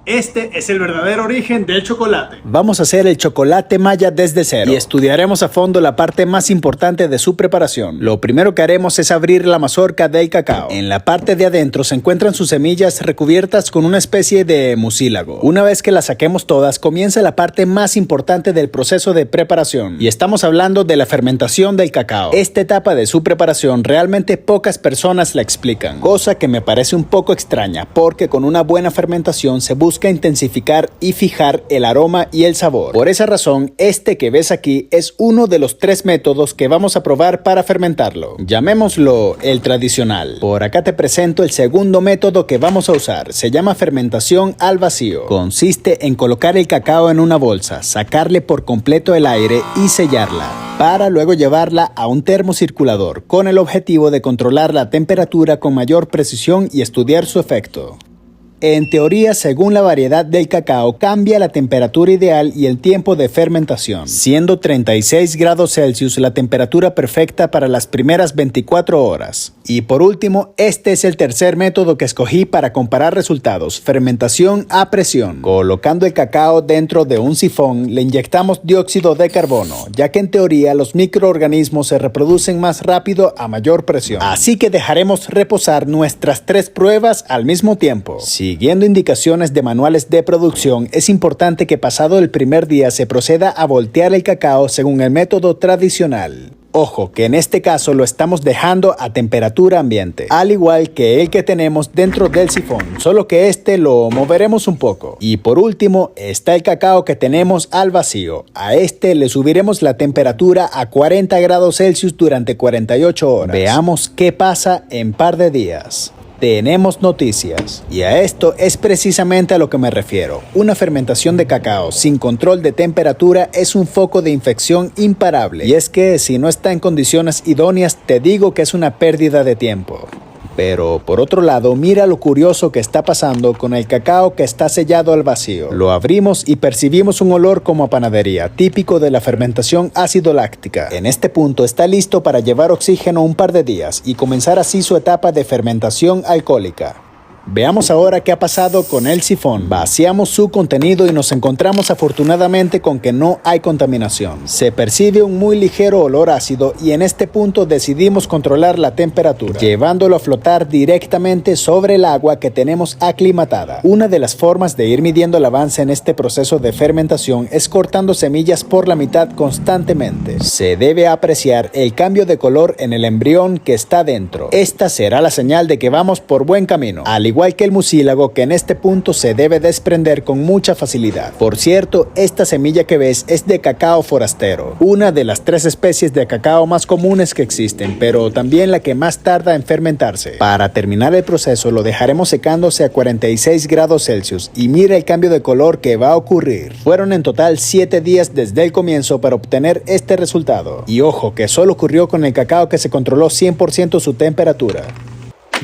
Este es el verdadero origen del chocolate. Vamos a hacer el chocolate maya desde cero y estudiaremos a fondo la parte más importante de su preparación. Lo primero que haremos es abrir la mazorca del cacao. En la parte de adentro se encuentran sus semillas recubiertas con una especie de mucílago. Una vez que las saquemos todas, comienza la parte más importante del proceso de preparación. Y estamos hablando de la fermentación del cacao. Esta etapa de su preparación realmente pocas personas la explican, cosa que me parece un poco extraña, porque con una buena fermentación se busca intensificar y fijar el aroma y el sabor. Por esa razón, este que ves aquí es uno de los 3 métodos que vamos a probar para fermentarlo. Llamémoslo el tradicional. Por acá te presento el segundo método que vamos a usar. Se llama fermentación al vacío. Consiste en colocar el cacao en una bolsa, sacarle por completo el aire y sellarla, para luego llevarla a un termocirculador con el objetivo de controlar la temperatura con mayor precisión y estudiar su efecto. En teoría, según la variedad del cacao, cambia la temperatura ideal y el tiempo de fermentación, siendo 36 grados Celsius la temperatura perfecta para las primeras 24 horas. Y por último, este es el tercer método que escogí para comparar resultados: fermentación a presión. Colocando el cacao dentro de un sifón, le inyectamos dióxido de carbono, ya que en teoría los microorganismos se reproducen más rápido a mayor presión. Así que dejaremos reposar nuestras 3 pruebas al mismo tiempo. Siguiendo indicaciones de manuales de producción, es importante que pasado el primer día se proceda a voltear el cacao según el método tradicional. Ojo, que en este caso lo estamos dejando a temperatura ambiente, al igual que el que tenemos dentro del sifón, solo que este lo moveremos un poco. Y por último, está el cacao que tenemos al vacío. A este le subiremos la temperatura a 40 grados Celsius durante 48 horas. Veamos qué pasa en par de días. Tenemos noticias, y a esto es precisamente a lo que me refiero. Una fermentación de cacao sin control de temperatura es un foco de infección imparable, y es que si no está en condiciones idóneas, te digo que es una pérdida de tiempo. Pero por otro lado, mira lo curioso que está pasando con el cacao que está sellado al vacío. Lo abrimos y percibimos un olor como a panadería, típico de la fermentación ácido láctica. En este punto está listo para llevar oxígeno un par de días y comenzar así su etapa de fermentación alcohólica. Veamos ahora qué ha pasado con el sifón. Vaciamos su contenido y nos encontramos afortunadamente con que no hay contaminación. Se percibe un muy ligero olor ácido y en este punto decidimos controlar la temperatura, llevándolo a flotar directamente sobre el agua que tenemos aclimatada. Una de las formas de ir midiendo el avance en este proceso de fermentación es cortando semillas por la mitad constantemente. Se debe apreciar el cambio de color en el embrión que está dentro. Esta será la señal de que vamos por buen camino, al igual que el mucílago, que en este punto se debe desprender con mucha facilidad. Por cierto, esta semilla que ves es de cacao forastero, una de las 3 especies de cacao más comunes que existen, pero también la que más tarda en fermentarse. Para terminar el proceso lo dejaremos secándose a 46 grados Celsius y mira el cambio de color que va a ocurrir. Fueron en total 7 días desde el comienzo para obtener este resultado. Y ojo, que solo ocurrió con el cacao que se controló 100% su temperatura,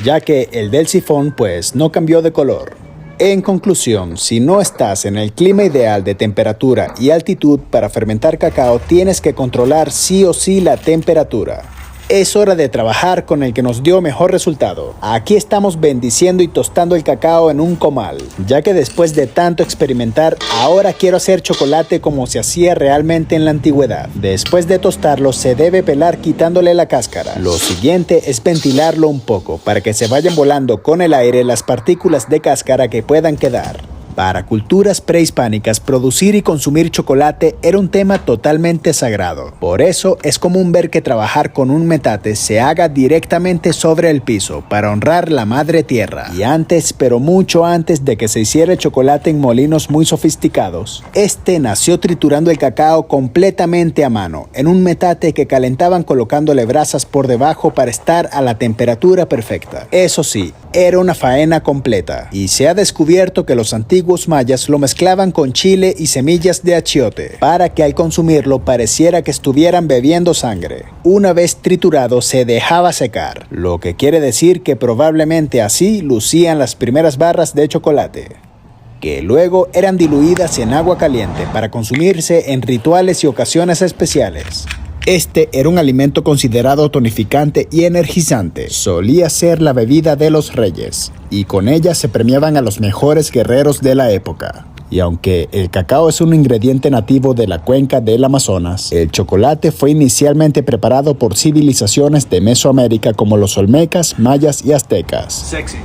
ya que el del sifón pues no cambió de color. En conclusión, si no estás en el clima ideal de temperatura y altitud para fermentar cacao, tienes que controlar sí o sí la temperatura. Es hora de trabajar con el que nos dio mejor resultado. Aquí estamos bendiciendo y tostando el cacao en un comal, ya que después de tanto experimentar, ahora quiero hacer chocolate como se hacía realmente en la antigüedad. Después de tostarlo, se debe pelar quitándole la cáscara. Lo siguiente es ventilarlo un poco, para que se vayan volando con el aire las partículas de cáscara que puedan quedar. Para culturas prehispánicas, producir y consumir chocolate era un tema totalmente sagrado. Por eso es común ver que trabajar con un metate se haga directamente sobre el piso para honrar la madre tierra. Y antes, pero mucho antes de que se hiciera el chocolate en molinos muy sofisticados, este nació triturando el cacao completamente a mano, en un metate que calentaban colocándole brasas por debajo para estar a la temperatura perfecta. Eso sí, era una faena completa, y se ha descubierto que los antiguos mayas lo mezclaban con chile y semillas de achiote, para que al consumirlo pareciera que estuvieran bebiendo sangre. Una vez triturado se dejaba secar, lo que quiere decir que probablemente así lucían las primeras barras de chocolate, que luego eran diluidas en agua caliente para consumirse en rituales y ocasiones especiales. Este era un alimento considerado tonificante y energizante. Solía ser la bebida de los reyes. y con ella se premiaban a los mejores guerreros de la época. Y aunque el cacao es un ingrediente nativo de la cuenca del Amazonas, el chocolate fue inicialmente preparado por civilizaciones de Mesoamérica como los olmecas, mayas y aztecas. Sexy.